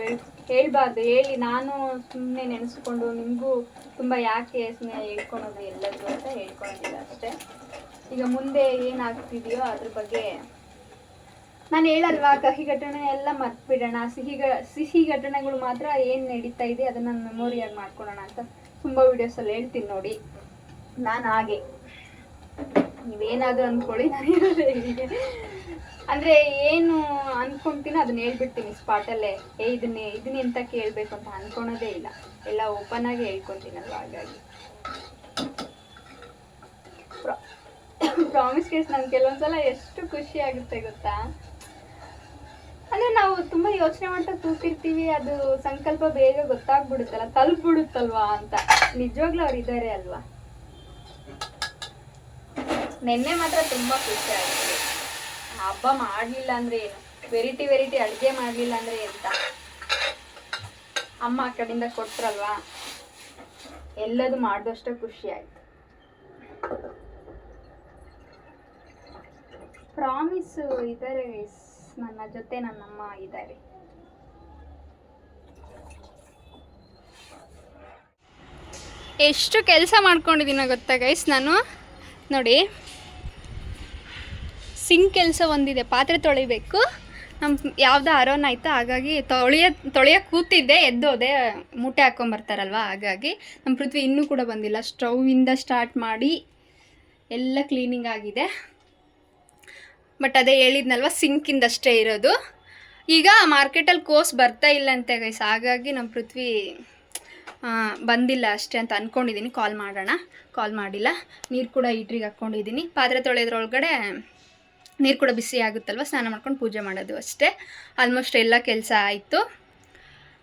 ಹೇಳ್ಬಾರ್ದು. ಹೇಳಿ ನಾನು ಸುಮ್ಮನೆ ನೆನೆಸ್ಕೊಂಡು ನಿಮಗೂ ತುಂಬ ಯಾಕೆ ಸುಮ್ಮನೆ ಹೇಳ್ಕೊಳೋದು ಎಲ್ಲದು ಅಂತ ಹೇಳ್ಕೊಳೋದಿಲ್ಲ ಅಷ್ಟೇ. ಈಗ ಮುಂದೆ ಏನಾಗ್ತಿದೆಯೋ ಅದ್ರ ಬಗ್ಗೆ ನಾನು ಹೇಳಲ್ವಾ, ಕಹಿ ಘಟನೆ ಎಲ್ಲ ಮರ್ತ್ಬಿಡೋಣ, ಸಿಹಿ ಘಟನೆಗಳು ಮಾತ್ರ ಏನು ನಡೀತಾ ಇದೆ ಅದನ್ನು ಮೆಮೊರಿಯಾಗಿ ಮಾಡ್ಕೊಳ್ಳೋಣ ಅಂತ ತುಂಬ ವೀಡಿಯೋಸಲ್ಲಿ ಹೇಳ್ತೀನಿ ನೋಡಿ. ನಾನು ಹಾಗೆ, ನೀವೇನಾದರೂ ಅಂದ್ಕೊಳ್ಳಿ, ನಾನು ಹೀಗೆ ಅಂದರೆ ಏನು ಅಂದ್ಕೊಳ್ತೀನಿ ಅದನ್ನ ಹೇಳ್ಬಿಡ್ತೀನಿ ಸ್ಪಾಟಲ್ಲೇ. ಇದನ್ನ ಎಂತ ಕೇಳಬೇಕು ಅಂತ ಅಂದ್ಕೊಳೋದೇ ಇಲ್ಲ, ಎಲ್ಲ ಓಪನ್ ಆಗಿ ಹೇಳ್ಕೊತೀನಲ್ವ. ಹಾಗಾಗಿ ಪ್ರಾಮಿಸ್ ಕೇಸ್ ನಂಗೆ ಕೆಲವೊಂದ್ಸಲ ಎಷ್ಟು ಖುಷಿ ಆಗುತ್ತೆ ಗೊತ್ತಾ. ಅಂದರೆ ನಾವು ತುಂಬ ಯೋಚನೆ ಮಾಡ್ತಾ ಕೂತಿರ್ತೀವಿ, ಅದು ಸಂಕಲ್ಪ ಬೇಗ ಗೊತ್ತಾಗ್ಬಿಡುತ್ತಲ್ಲ, ತಲುಪ್ಬಿಡುತ್ತಲ್ವಾ ಅಂತ. ನಿಜವಾಗ್ಲೂ ಅವ್ರು ಇದ್ದಾರೆ ಅಲ್ವಾ. ನೆನ್ನೆ ಮಾತ್ರ ತುಂಬ ಖುಷಿ ಆಗುತ್ತೆ. ಹಬ್ಬ ಮಾಡಲಿಲ್ಲ ಅಂದರೆ ಏನು, ವೆರೈಟಿ ಅಡುಗೆ ಮಾಡಲಿಲ್ಲ ಅಂದರೆ ಎಂತ, ಅಮ್ಮ ಆ ಕಡೆಯಿಂದ ಕೊಟ್ರಲ್ವಾ, ಎಲ್ಲದು ಮಾಡಿದಷ್ಟು ಖುಷಿ ಆಯಿತು. ಪ್ರಾಮಿಸು ಇದ್ದಾರೆ ನನ್ನ ಜೊತೆ, ನನ್ನಮ್ಮ ಇದ್ದಾರೆ. ಎಷ್ಟು ಕೆಲಸ ಮಾಡ್ಕೊಂಡಿದ್ದೀನೋ ಗೊತ್ತಾ ಗೈಸ್ ನಾನು. ನೋಡಿ, ಸಿಂಕ್ ಕೆಲಸ ಒಂದಿದೆ, ಪಾತ್ರೆ ತೊಳಿಬೇಕು. ನಮ್ಮ ಯಾವುದೋ ಅರೋನ್ ಆಯಿತು, ಹಾಗಾಗಿ ತೊಳೆಯೋಕೆ ಕೂತಿದ್ದೆ, ಎದ್ದೋದೆ, ಮೂಟೆ ಹಾಕ್ಕೊಂಬರ್ತಾರಲ್ವ. ಹಾಗಾಗಿ ನಮ್ಮ ಪೃಥ್ವಿ ಇನ್ನೂ ಕೂಡ ಬಂದಿಲ್ಲ. ಸ್ಟೌವಿಂದ ಸ್ಟಾರ್ಟ್ ಮಾಡಿ ಎಲ್ಲ ಕ್ಲೀನಿಂಗ್ ಆಗಿದೆ. ಬಟ್ ಅದೇ ಹೇಳಿದ್ನಲ್ವ, ಸಿಂಕಿಂದಷ್ಟೇ ಇರೋದು. ಈಗ ಮಾರ್ಕೆಟಲ್ಲಿ ಕೋಸ್ ಬರ್ತಾ ಇಲ್ಲ ಅಂತೆ ಗೈಸ್, ಹಾಗಾಗಿ ನಮ್ಮ ಪೃಥ್ವಿ ಬಂದಿಲ್ಲ ಅಷ್ಟೇ ಅಂತ ಅಂದ್ಕೊಂಡಿದ್ದೀನಿ. ಕಾಲ್ ಮಾಡಿಲ್ಲ. ನೀರು ಕೂಡ ಹೀಟ್ರಿಗೆ ಹಾಕ್ಕೊಂಡಿದ್ದೀನಿ. ಪಾತ್ರೆ ತೊಳೆಯೋದ್ರೊಳಗಡೆ ನೀರು ಕೂಡ ಬಿಸಿ ಆಗುತ್ತಲ್ವ, ಸ್ನಾನ ಮಾಡ್ಕೊಂಡು ಪೂಜೆ ಮಾಡೋದು ಅಷ್ಟೇ. ಆಲ್ಮೋಸ್ಟ್ ಎಲ್ಲ ಕೆಲಸ ಆಯಿತು.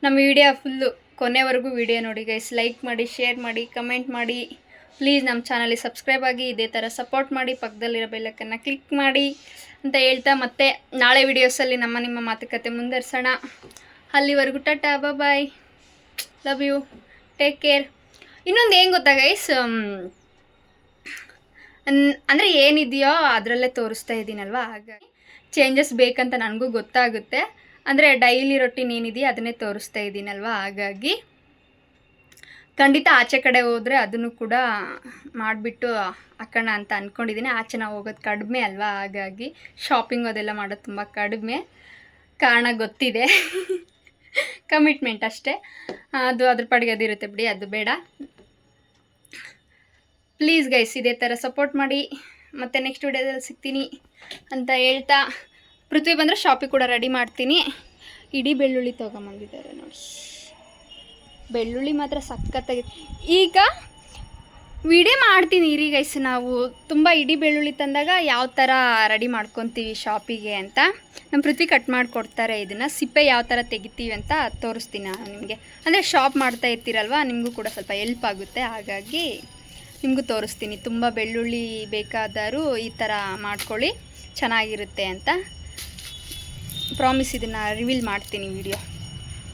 ನಮ್ಮ ವಿಡಿಯೋ ಫುಲ್ಲು ಕೊನೆವರೆಗೂ ವಿಡಿಯೋ ನೋಡಿ ಗೈಸ್. ಲೈಕ್ ಮಾಡಿ, ಶೇರ್ ಮಾಡಿ, ಕಮೆಂಟ್ ಮಾಡಿ. ಪ್ಲೀಸ್ ನಮ್ಮ ಚಾನಲಿಗೆ ಸಬ್ಸ್ಕ್ರೈಬ್ ಆಗಿ, ಇದೇ ಥರ ಸಪೋರ್ಟ್ ಮಾಡಿ, ಪಕ್ಕದಲ್ಲಿರೋ ಬೆಲ್ಲಕ್ಕನ್ನು ಕ್ಲಿಕ್ ಮಾಡಿ ಅಂತ ಹೇಳ್ತಾ, ಮತ್ತೆ ನಾಳೆ ವಿಡಿಯೋಸಲ್ಲಿ ನಿಮ್ಮ ಮಾತುಕತೆ ಮುಂದುವರ್ಸೋಣ. ಅಲ್ಲಿವರೆಗೂ ಟಾಟಾ, ಬಾಯ್, ಲವ್ ಯು, ಟೇಕ್ ಕೇರ್. ಇನ್ನೊಂದು ಏನು ಗೊತ್ತಾ ಗೈಸ್, ಅಂದರೆ ಏನಿದೆಯೋ ಅದರಲ್ಲೇ ತೋರಿಸ್ತಾ ಇದ್ದೀನಲ್ವ, ಹಾಗಾಗಿ ಚೇಂಜಸ್ ಬೇಕಂತ ನನಗೂ ಗೊತ್ತಾಗುತ್ತೆ. ಅಂದರೆ ಡೈಲಿ ರೊಟೀನ್ ಏನಿದೆಯೋ ಅದನ್ನೇ ತೋರಿಸ್ತಾ ಇದ್ದೀನಲ್ವ, ಹಾಗಾಗಿ ಖಂಡಿತ ಆಚೆ ಕಡೆ ಹೋದರೆ ಅದನ್ನು ಕೂಡ ಮಾಡಿಬಿಟ್ಟು ಹಾಕೋಣ ಅಂತ ಅಂದ್ಕೊಂಡಿದ್ದೀನಿ. ಆಚೆ ನಾವು ಹೋಗೋದು ಕಡಿಮೆ ಅಲ್ವಾ, ಹಾಗಾಗಿ ಶಾಪಿಂಗ್ ಅದೆಲ್ಲ ಮಾಡೋದು ತುಂಬ ಕಡಿಮೆ. ಕಾರಣ ಗೊತ್ತಿದೆ, ಕಮಿಟ್ಮೆಂಟ್ ಅಷ್ಟೇ. ಅದು ಅದ್ರ ಪಾಡಿಗೆ ಅದಿರುತ್ತೆ ಬಿಡಿ, ಅದು ಬೇಡ. ಪ್ಲೀಸ್ ಗೈಸ್, ಇದೇ ಥರ ಸಪೋರ್ಟ್ ಮಾಡಿ. ಮತ್ತು ನೆಕ್ಸ್ಟ್ ವಿಡಿಯೋದಲ್ಲಿ ಸಿಗ್ತೀನಿ ಅಂತ ಹೇಳ್ತಾ, ಪೃಥ್ವಿ ಬಂದರೆ ಶಾಪಿಂಗ್ ಕೂಡ ರೆಡಿ ಮಾಡ್ತೀನಿ. ಇಡೀ ಬೆಳ್ಳುಳ್ಳಿ ತೊಗೊಂಬಂದಿದ್ದಾರೆ ನೋಡಿ. ಬೆಳ್ಳುಳ್ಳಿ ಮಾತ್ರ ಸಖತ್ತಾಗಿ. ಈಗ ವಿಡಿಯೋ ಮಾಡ್ತೀನಿ ಇರಿ ಗೈಸ್, ನಾವು ತುಂಬ ಇಡೀ ಬೆಳ್ಳುಳ್ಳಿ ತಂದಾಗ ಯಾವ ಥರ ರೆಡಿ ಮಾಡ್ಕೊತೀವಿ ಶಾಪಿಗೆ ಅಂತ. ನಮ್ಮ ಪೃಥ್ವಿ ಕಟ್ ಮಾಡಿಕೊಡ್ತಾರೆ. ಇದನ್ನು ಸಿಪ್ಪೆ ಯಾವ ಥರ ತೆಗಿತೀವಿ ಅಂತ ತೋರಿಸ್ತೀನಿ ನಾನು ನಿಮಗೆ. ಅಂದರೆ ಶಾಪ್ ಮಾಡ್ತಾ ಇರ್ತೀರಲ್ವ, ನಿಮಗೂ ಕೂಡ ಸ್ವಲ್ಪ ಹೆಲ್ಪ್ ಆಗುತ್ತೆ, ಹಾಗಾಗಿ ನಿಮಗೂ ತೋರಿಸ್ತೀನಿ. ತುಂಬ ಬೆಳ್ಳುಳ್ಳಿ ಬೇಕಾದರೂ ಈ ಥರ ಮಾಡ್ಕೊಳ್ಳಿ, ಚೆನ್ನಾಗಿರುತ್ತೆ ಅಂತ ಪ್ರಾಮಿಸ್. ಇದನ್ನು ರಿವೀಲ್ ಮಾಡ್ತೀನಿ ವಿಡಿಯೋ,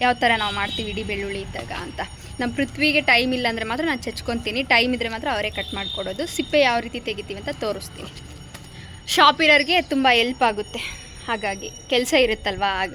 ಯಾವ ಥರ ನಾವು ಮಾಡ್ತೀವಿ ಇಡೀ ಬೆಳ್ಳುಳ್ಳಿ ಇದ್ದಾಗ ಅಂತ. ನಮ್ಮ ಪೃಥ್ವಿಗೆ ಟೈಮ್ ಇಲ್ಲ ಅಂದರೆ ಮಾತ್ರ ನಾನು ಚಚ್ಕೊತೀನಿ, ಟೈಮ್ ಇದ್ದರೆ ಮಾತ್ರ ಅವರೇ ಕಟ್ ಮಾಡಿಕೊಡೋದು. ಸಿಪ್ಪೆ ಯಾವ ರೀತಿ ತೆಗಿತೀವಿ ಅಂತ ತೋರಿಸ್ತೀನಿ. ಶಾಪ್ ಇರೋರಿಗೆ ತುಂಬ ಹೆಲ್ಪ್ ಆಗುತ್ತೆ, ಹಾಗಾಗಿ ಕೆಲಸ ಇರುತ್ತಲ್ವ ಆಗ.